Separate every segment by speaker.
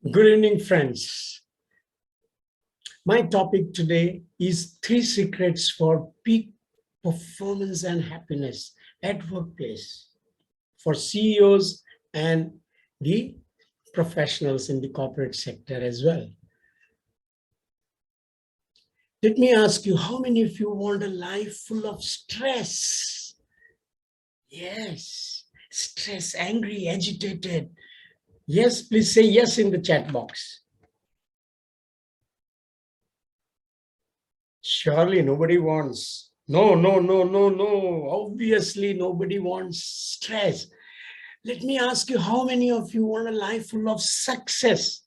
Speaker 1: Good evening, friends. My topic today is 3 secrets for peak performance and happiness at workplace for CEOs and the professionals in the corporate sector as well. Let me ask you, how many of you want a life full of stress? Yes, stress, angry, agitated. Yes, please say yes in the chat box. Surely nobody wants. No. Obviously, nobody wants stress. Let me ask you, how many of you want a life full of success?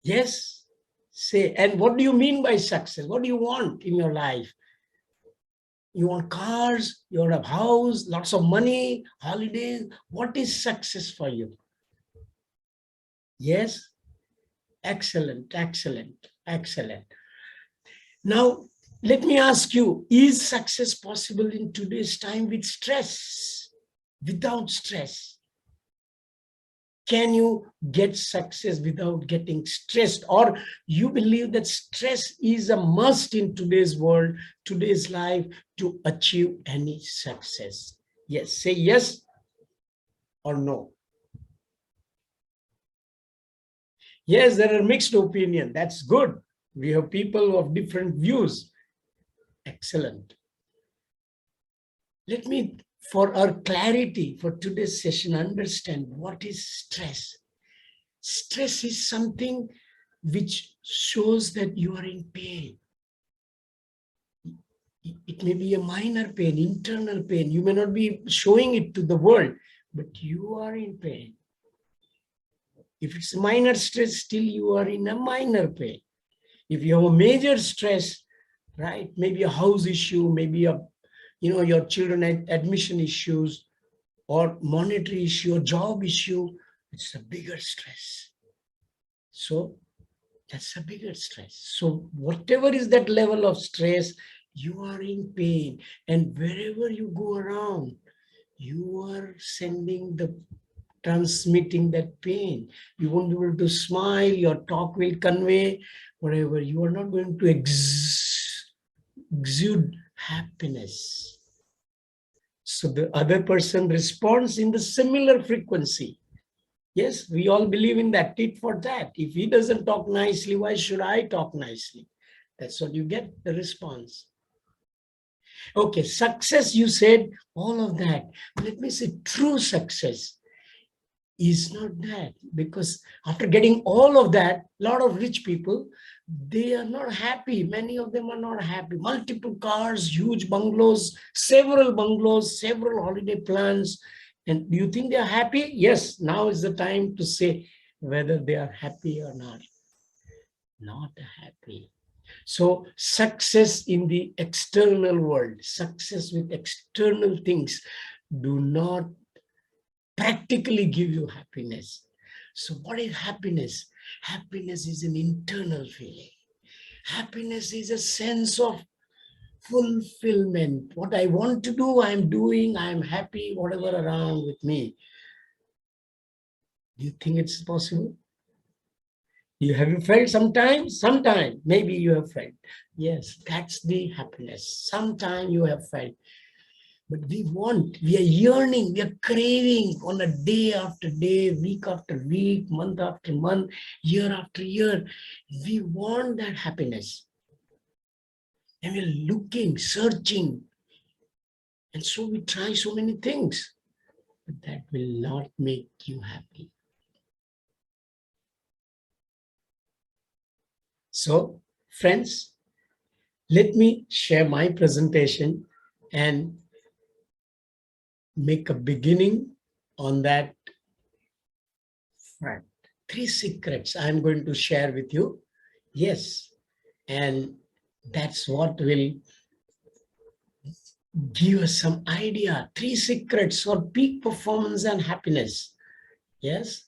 Speaker 1: Yes? Say, and what do you mean by success? What do you want in your life? You want cars, you want a house, lots of money, holidays. What is success for you? Yes? Excellent. Now, let me ask you, is success possible in today's time with stress? Without stress? Can you get success without getting stressed? Or you believe that stress is a must in today's world, today's life to achieve any success? Yes, say yes or no. Yes, there are mixed opinions. That's good. We have people of different views. Excellent. Let me, for our clarity for today's session, understand what is stress. Stress is something which shows that you are in pain. It may be a minor pain, internal pain. You may not be showing it to the world, but you are in pain. If it's minor stress, still you are in a minor pain. If you have a major stress, right, maybe a house issue, maybe your children admission issues, or monetary issue, or job issue, it's a bigger stress. So that's a bigger stress. So whatever is that level of stress, you are in pain. And wherever you go around, you are transmitting that pain. You won't be able to smile, your talk will convey whatever. You are not going to exude happiness. So the other person responds in the similar frequency. Yes, we all believe in that, tit for tat. If he doesn't talk nicely, why should I talk nicely? That's what you get, the response. Okay, success, you said all of that. Let me say true success is not that, because after getting all of that, a lot of rich people, they are not happy. Many of them are not happy. Multiple cars, huge bungalows, several holiday plans. And do you think they are happy? Yes, now is the time to say whether they are happy or not. Not happy. So success in the external world, success with external things do not practically give you happiness. So what is happiness? Happiness is an internal feeling. Happiness is a sense of fulfillment. What I want to do, I'm doing, I'm happy, whatever around with me. Do you think it's possible? Have you felt sometimes? Sometime, maybe you have felt. Yes, that's the happiness. Sometime you have felt. But we are yearning, we are craving on a day after day, week after week, month after month, year after year. We want that happiness. And we're looking, searching. And so we try so many things, but that will not make you happy. So, friends, let me share my presentation and make a beginning on that front. 3 secrets I'm going to share with you. Yes, and that's what will give us some idea. 3 secrets for peak performance and happiness. Yes.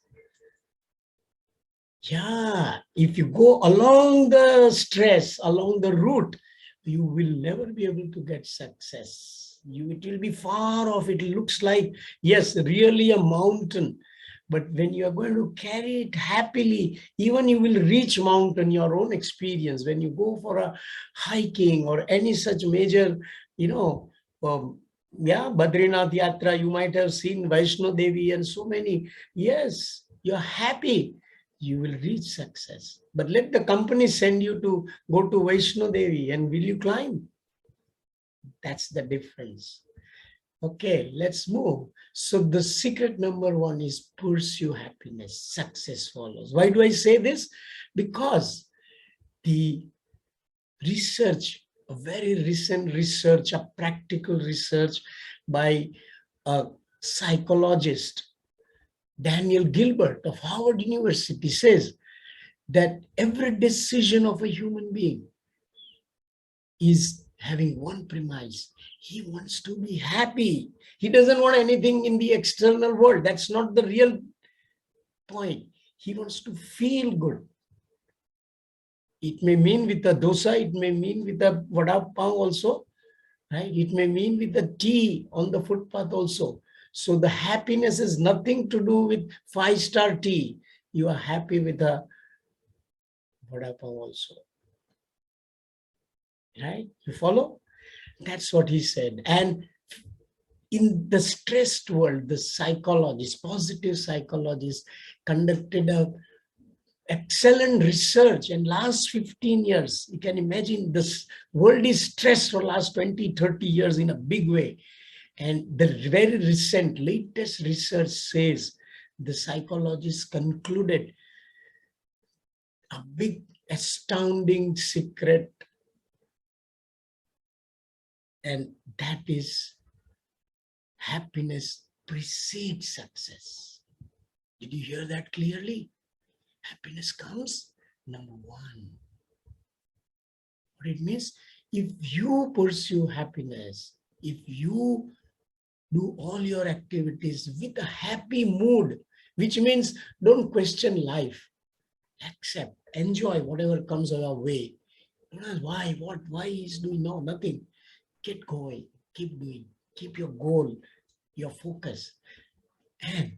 Speaker 1: Yeah, if you go along the stress, along the route, you will never be able to get success. It will be far off. It looks like, yes, really a mountain. But when you are going to carry it happily, even you will reach mountain, your own experience. When you go for a hiking or any such major, Badrinath Yatra, you might have seen Vaishno Devi and so many. Yes, you're happy. You will reach success. But let the company send you to go to Vaishno Devi, and will you climb? That's the difference. Okay, let's move. So the secret number one is pursue happiness, success follows. Why do I say this? Because the research, a very recent research, a practical research by a psychologist, Daniel Gilbert of Harvard University, says that every decision of a human being is having one premise. He wants to be happy. He doesn't want anything in the external world. That's not the real point. He wants to feel good. It may mean with a dosa, it may mean with a vada pav also, right? It may mean with a tea on the footpath also. So the happiness is nothing to do with 5-star tea. You are happy with a vada pav also. Right? You follow? That's what he said. And in the stressed world, the psychologists, positive psychologists, conducted a excellent research in last 15 years. You can imagine this world is stressed for last 20, 30 years in a big way. And the very recent, latest research says the psychologists concluded a big, astounding secret, and that is happiness precedes success. Did you hear that clearly? Happiness comes number one. What it means, if you pursue happiness, if you do all your activities with a happy mood, which means don't question life, accept, enjoy whatever comes your way. Don't ask why, what, why he's doing, no, nothing. Get going, keep doing, keep your goal, your focus, and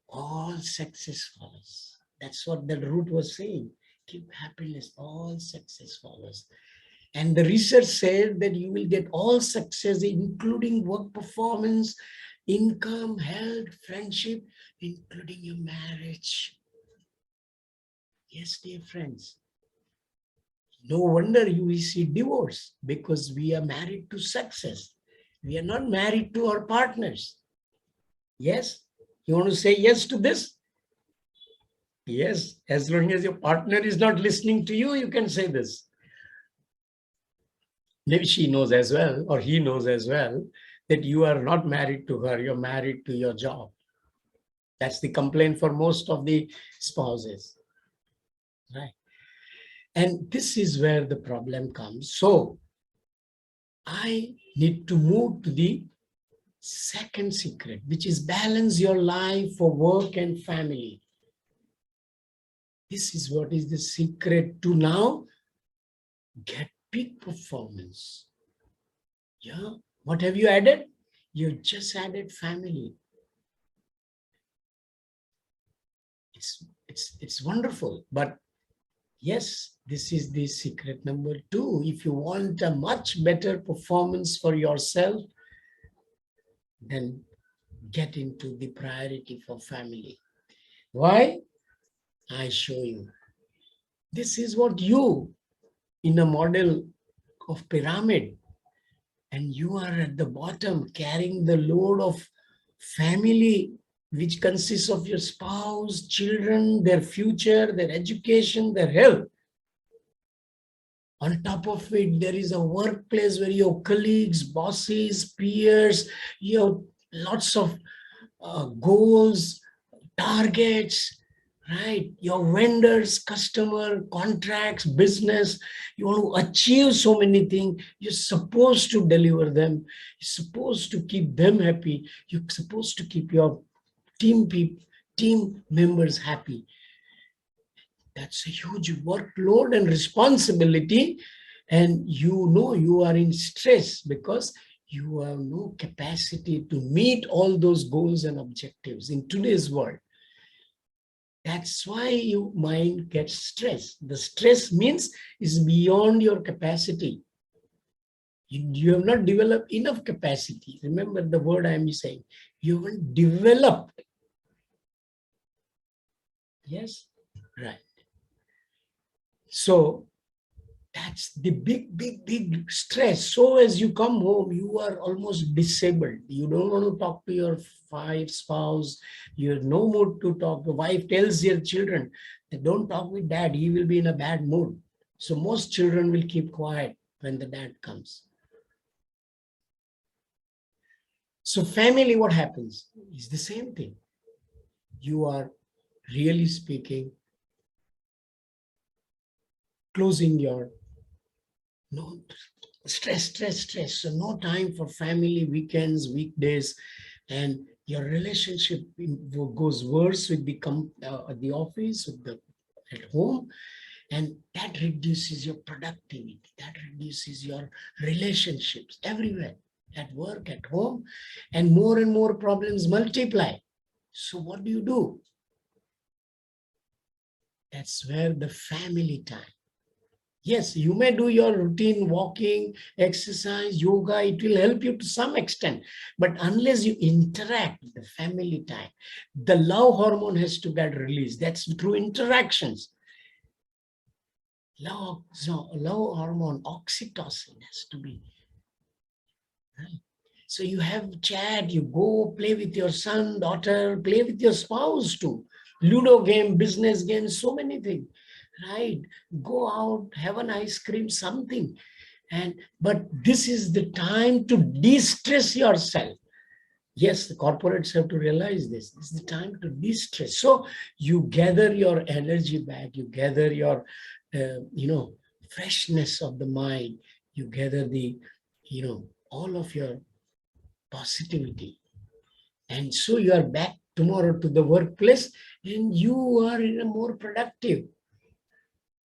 Speaker 1: all success follows. That's what the root was saying. Keep happiness, all success follows. And the research said that you will get all success, including work performance, income, health, friendship, including your marriage. Yes, dear friends. No wonder you see divorce, because we are married to success. We are not married to our partners. Yes? You want to say yes to this? Yes. As long as your partner is not listening to you, you can say this. Maybe she knows as well, or he knows as well, that you are not married to her, you're married to your job. That's the complaint for most of the spouses. Right? And this is where the problem comes. So I need to move to the second secret, which is balance your life for work and family. This is what is the secret to now get peak performance. Yeah. What have you added? You just added family. It's wonderful, but yes, this is the secret number two. If you want a much better performance for yourself, then get into the priority for family. Why? I show you. This is what you, in a model of pyramid, and you are at the bottom carrying the load of family, which consists of your spouse, children, their future, their education, their health. On top of it, there is a workplace where your colleagues, bosses, peers, you have lots of goals, targets, right? Your vendors, customer, contracts, business, you want to achieve so many things. You're supposed to deliver them. You're supposed to keep them happy. You're supposed to keep your team members happy. That's a huge workload and responsibility. And you know you are in stress because you have no capacity to meet all those goals and objectives in today's world. That's why your mind gets stressed. The stress means is beyond your capacity. You have not developed enough capacity. Remember the word I am saying. You haven't developed. Yes, right. So that's the big stress. So as you come home, you are almost disabled. You don't want to talk to your spouse. You have no mood to talk. The wife tells your children, don't talk with dad. He will be in a bad mood. So most children will keep quiet when the dad comes. So family, what happens? Is the same thing. You are really speaking, closing your no stress. So no time for family, weekends, weekdays, and your relationship goes worse with at the office, with the at home, and that reduces your productivity. That reduces your relationships everywhere, at work, at home, and more problems multiply. So what do? That's where the family time. Yes, you may do your routine walking, exercise, yoga. It will help you to some extent. But unless you interact with the family time, the love hormone has to get released. That's through interactions. Love hormone, oxytocin has to be. Right? So you have chat, you go play with your son, daughter, play with your spouse too. Ludo game, business games, so many things. Right? Go out, have an ice cream, something. But this is the time to de-stress yourself. Yes, the corporates have to realize this. This is the time to de-stress. So you gather your energy back, you gather your, freshness of the mind, you gather the, all of your positivity. And so you are back tomorrow to the workplace and you are in a more productive.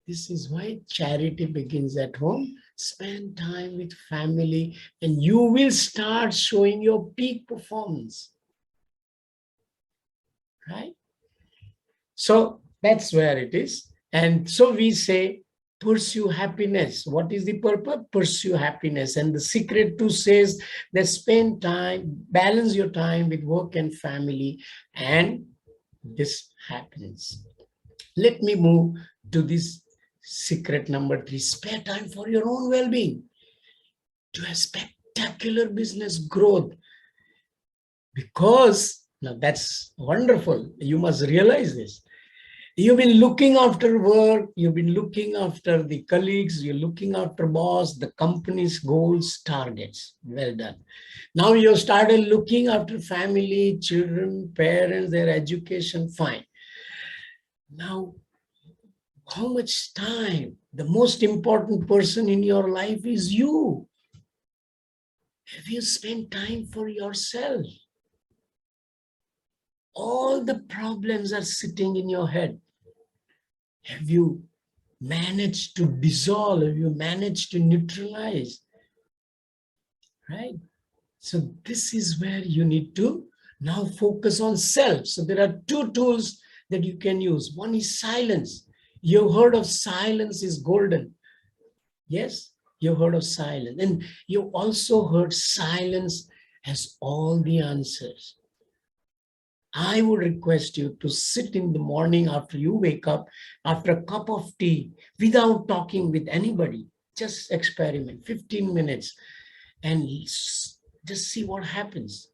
Speaker 1: This is why charity begins at home. Spend time with family and you will start showing your peak performance. Right? So that's where it is. And so we say, pursue happiness. What is the purpose? Pursue happiness. And the secret too says that spend time, balance your time with work and family, and this happens. Let me move to this secret number 3. Spare time for your own well-being. To have spectacular business growth. Because, now that's wonderful. You must realize this. You've been looking after work, you've been looking after the colleagues, you're looking after boss, the company's goals, targets. Well done. Now you started looking after family, children, parents, their education, fine. Now, how much time? The most important person in your life is you. Have you spent time for yourself? All the problems are sitting in your head. Have you managed to dissolve? Have you managed to neutralize? Right? So this is where you need to now focus on self. So there are 2 tools that you can use. One is silence. You've heard of silence is golden. Yes, you've heard of silence. And you also heard silence has all the answers. I would request you to sit in the morning after you wake up, after a cup of tea, without talking with anybody. Just experiment, 15 minutes, and just see what happens.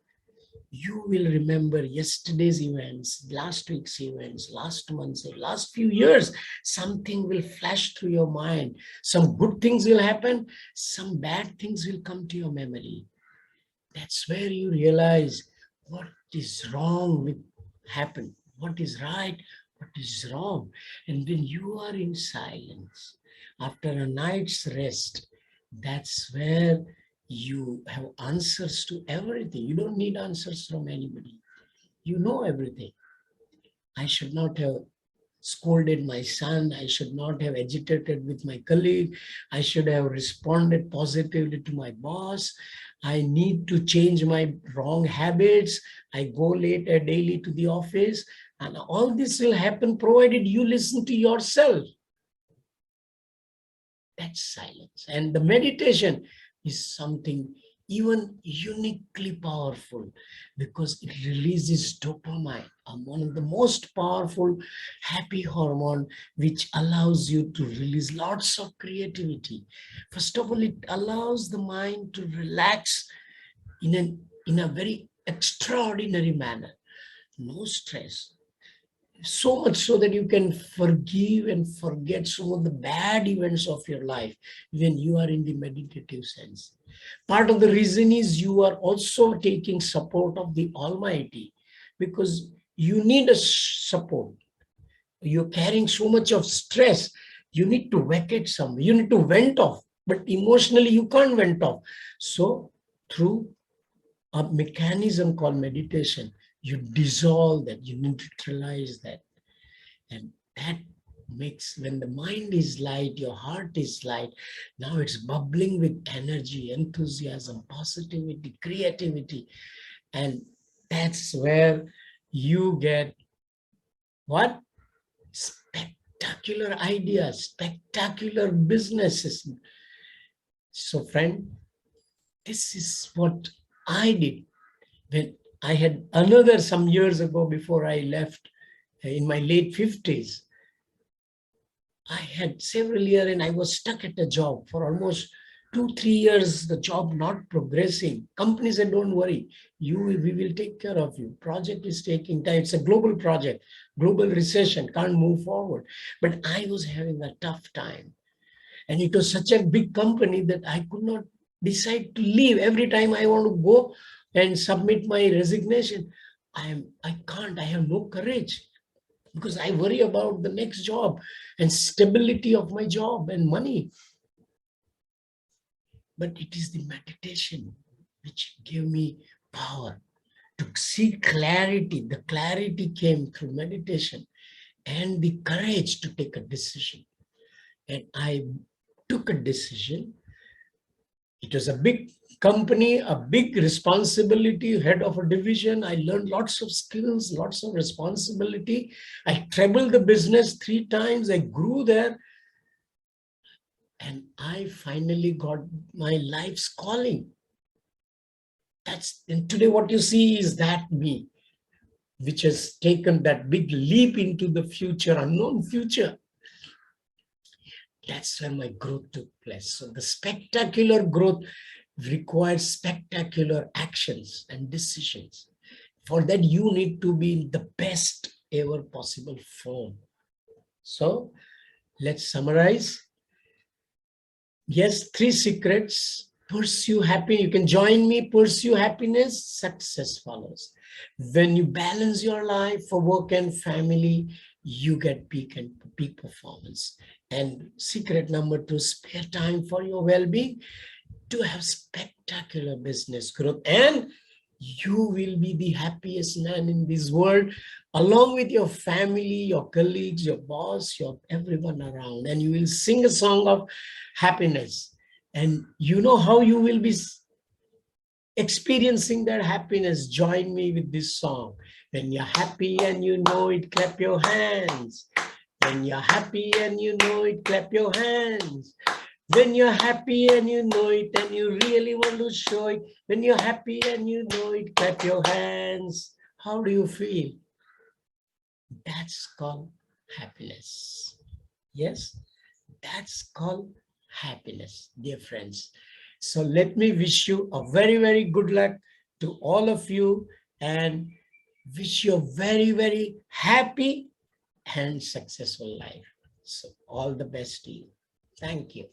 Speaker 1: You will remember yesterday's events, last week's events, last month's, last few years. Something will flash through your mind. Some good things will happen. Some bad things will come to your memory. That's where you realize what is wrong with happened, what is right, what is wrong. And when you are in silence, after a night's rest, that's where you have answers to everything. You don't need answers from anybody. You know everything. I should not have scolded my son. I should not have agitated with my colleague. I should have responded positively to my boss. I need to change my wrong habits. I go late daily to the office. And all this will happen provided you listen to yourself. That's silence. And the meditation is something even uniquely powerful because it releases dopamine, one of the most powerful happy hormone, which allows you to release lots of creativity. First of all, it allows the mind to relax in a very extraordinary manner. No stress, so much so that you can forgive and forget some of the bad events of your life when you are in the meditative sense. Part of the reason is you are also taking support of the Almighty, because you need a support. You're carrying so much of stress, you need to vacate some, you need to vent off, but emotionally you can't vent off. So through a mechanism called meditation, you dissolve that, you neutralize that. And that makes, when the mind is light, your heart is light, now it's bubbling with energy, enthusiasm, positivity, creativity. And that's where you get what? Spectacular ideas, spectacular businesses. So friend, this is what I did when I had another some years ago before I left in my late 50s. I had several years and I was stuck at a job for almost 2-3 years, the job not progressing. Company said, don't worry, we will take care of you. Project is taking time. It's a global project, global recession, can't move forward. But I was having a tough time. And it was such a big company that I could not decide to leave. Every time I want to go and submit my resignation, I can't, I have no courage, because I worry about the next job and stability of my job and money. But it is the meditation which gave me power to see clarity. The clarity came through meditation and the courage to take a decision. And I took a decision. It was a big company, a big responsibility, head of a division. I learned lots of skills, lots of responsibility. I trebled the business 3 times. I grew there. And I finally got my life's calling. And today what you see is that me, which has taken that big leap into the future, unknown future. That's where my growth took place. So the spectacular growth requires spectacular actions and decisions. For that, you need to be in the best ever possible form. So let's summarize. Yes, 3 secrets. Pursue happiness. You can join me. Pursue happiness. Success follows. When you balance your life for work and family, you get peak performance. And secret number 2, spare time for your well-being to have spectacular business growth. And you will be the happiest man in this world, along with your family, your colleagues, your boss, your everyone around. And you will sing a song of happiness. And you know how you will be experiencing that happiness. Join me with this song. When you're happy and you know it, clap your hands. When you're happy and you know it, clap your hands. When you're happy and you know it and you really want to show it, when you're happy and you know it, clap your hands. How do you feel? That's called happiness. Yes, that's called happiness, dear friends. So let me wish you a very, very good luck to all of you and wish you a very, very happy and successful life. So all the best to you. Thank you.